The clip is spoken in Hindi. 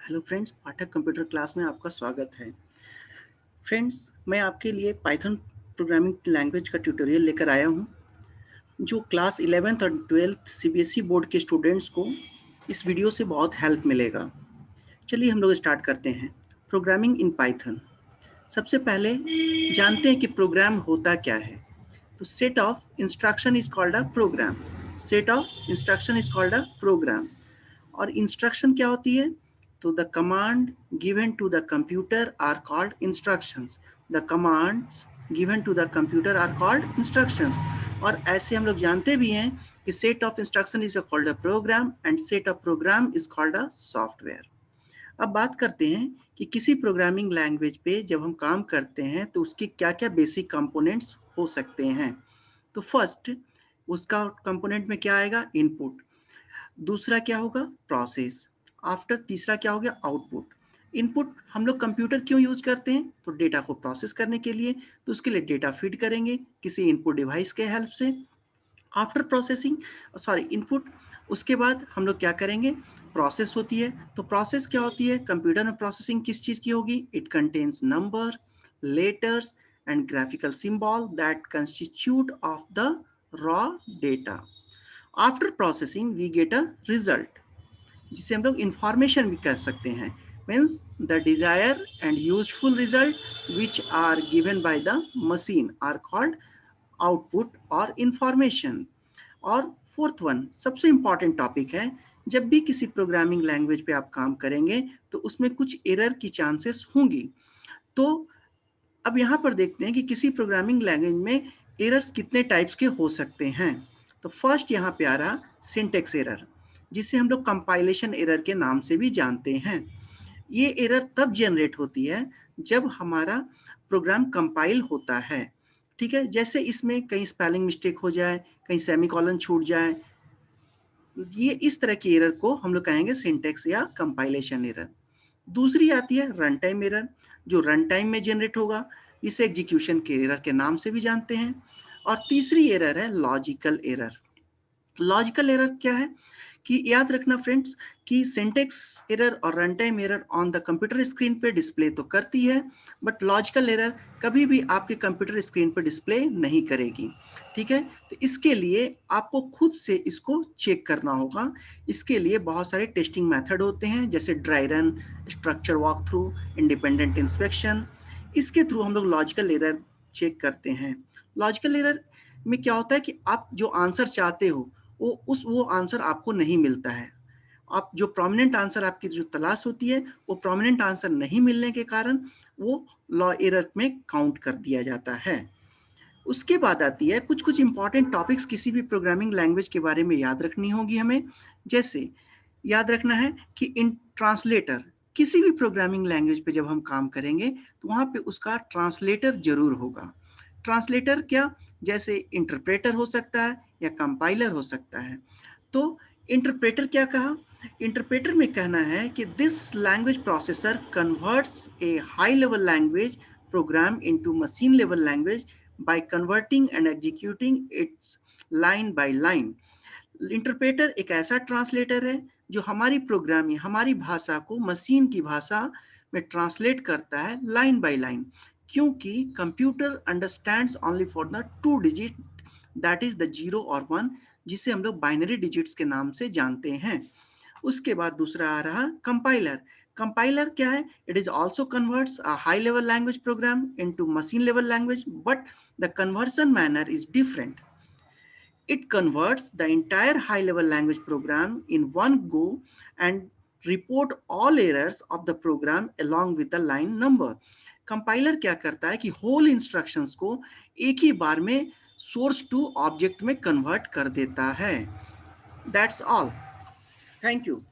हेलो फ्रेंड्स, पाठक कंप्यूटर क्लास में आपका स्वागत है। फ्रेंड्स, मैं आपके लिए पाइथन प्रोग्रामिंग लैंग्वेज का ट्यूटोरियल लेकर आया हूं, जो क्लास 11th और 12th सीबीएसई बोर्ड के स्टूडेंट्स को इस वीडियो से बहुत हेल्प मिलेगा। चलिए हम लोग स्टार्ट करते हैं। Programming in Python. सबसे पहले जानते हैं कि प्रोग्राम होता क्या है। तो set of instruction is called a program. Set of instruction is called a program. और इंस्ट्रक्शन क्या होती है? तो the command given to the computer are called instructions. The commands given to the computer are called instructions. और ऐसे हम लोग जानते भी हैं कि set of instruction is called a program and set of program is called a software. अब बात करते हैं कि किसी प्रोग्रामिंग लैंग्वेज पे जब हम काम करते हैं तो उसके क्या क्या बेसिक कंपोनेंट्स हो सकते हैं। तो फर्स्ट, उसका कंपोनेंट में क्या आएगा? इनपुट। दूसरा क्या होगा? प्रोसेस। आफ्टर तीसरा क्या हो गया? आउटपुट। इनपुट हम लोग कंप्यूटर क्यों यूज करते हैं? तो डेटा को प्रोसेस करने के लिए। तो उसके लिए डेटा फीड करेंगे किसी इनपुट डिवाइस के हेल्प से। आफ्टर प्रोसेसिंग, सॉरी इनपुट, उसके बाद हम लोग क्या करेंगे? प्रोसेस होती है। तो प्रोसेस क्या होती है? कंप्यूटर में प्रोसेसिंग किस चीज की होगी? It contains number, letters and graphical symbol that constitute of the raw data. After processing we get a result, जिसे हम लोग इंफॉर्मेशन भी कह सकते हैं। Means the desire and useful result which are given by the machine are called output और इंफॉर्मेशन। और फोर्थ वन, सबसे इंपॉर्टेंट टॉपिक है, जब भी किसी प्रोग्रामिंग लैंग्वेज पे आप काम करेंगे तो उसमें कुछ एरर की चांसेस होंगी। तो अब यहाँ पर देखते हैं कि किसी प्रोग्रामिंग लैंग्वेज में एरर्स कितने टाइप्स के हो सकते हैं। तो फर्स्ट यहाँ पे आ रहा सिंटेक्स एरर, जिसे हम लोग कंपाइलेशन एरर के नाम से भी जानते हैं। ये एरर तब जनरेट होती है जब हमारा प्रोग्राम कंपाइल होता है। ठीक है, जैसे इसमें कहीं स्पेलिंग मिस्टेक हो जाए, कहीं सेमीकोलन छूट जाए, ये इस तरह की एरर को हम लोग कहेंगे सिंटेक्स या कंपाइलेशन एरर। दूसरी आती है रन टाइम एरर, जो रन टाइम में जनरेट होगा, इसे एग्जीक्यूशन के एरर के नाम से भी जानते हैं। और तीसरी एरर है लॉजिकल एरर। लॉजिकल एरर क्या है कि याद रखना फ्रेंड्स कि सिंटेक्स एरर और run time error on the computer screen पे डिस्प्ले तो करती है, बट लॉजिकल एरर कभी भी आपके कंप्यूटर स्क्रीन पे डिस्प्ले नहीं करेगी। ठीक है, तो इसके लिए आपको खुद से इसको चेक करना होगा। इसके लिए बहुत सारे टेस्टिंग मेथड होते हैं, जैसे dry run, structure walk through, independent inspection. इसके थ्रू हम लोग लॉजिकल एरर चेक करते हैं। लॉजिकल एरर में क्या होता है कि आप जो आंसर चाहते हो वो आंसर आपको नहीं मिलता है। आप जो प्रोमिनेंट आंसर आपकी जो तलाश होती है, वो प्रोमिनेंट आंसर नहीं मिलने के कारण वो लॉ एरर में काउंट कर दिया जाता है। उसके बाद आती है कुछ कुछ इंपॉर्टेंट टॉपिक्स किसी भी प्रोग्रामिंग लैंग्वेज के बारे में याद रखनी होगी हमें। जैसे याद रखना है कि इन ट्रांसलेटर, किसी भी प्रोग्रामिंग लैंग्वेज पे जब हम काम करेंगे तो वहाँ पे उसका ट्रांसलेटर जरूर होगा। ट्रांसलेटर क्या? जैसे इंटरप्रेटर हो सकता है या कंपाइलर हो सकता है। तो इंटरप्रेटर क्या कहा? इंटरप्रेटर में कहना है कि this language processor converts A high level language program into machine level language by converting and executing its line by line। Interpreter एक ऐसा ट्रांसलेटर है जो हमारी प्रोग्रामिंग, हमारी भाषा को मशीन की भाषा में ट्रांसलेट करता है लाइन बाय लाइन, क्योंकि computer understands only for the 2 digit, that is the 0 और 1, जिसे हम लोग बाइनरी डिजिट्स के नाम से जानते हैं। उसके बाद दूसरा आ रहा कंपाइलर। कंपाइलर क्या है? It is also converts a high level language program into machine level language, but the conversion manner is different. It converts the entire high-level language program in one go and report all errors of the program along with the line number। Compiler क्या करता है कि होल इंस्ट्रक्शंस को एक ही बार में सोर्स टू ऑब्जेक्ट में कन्वर्ट कर देता है। That's all. Thank you.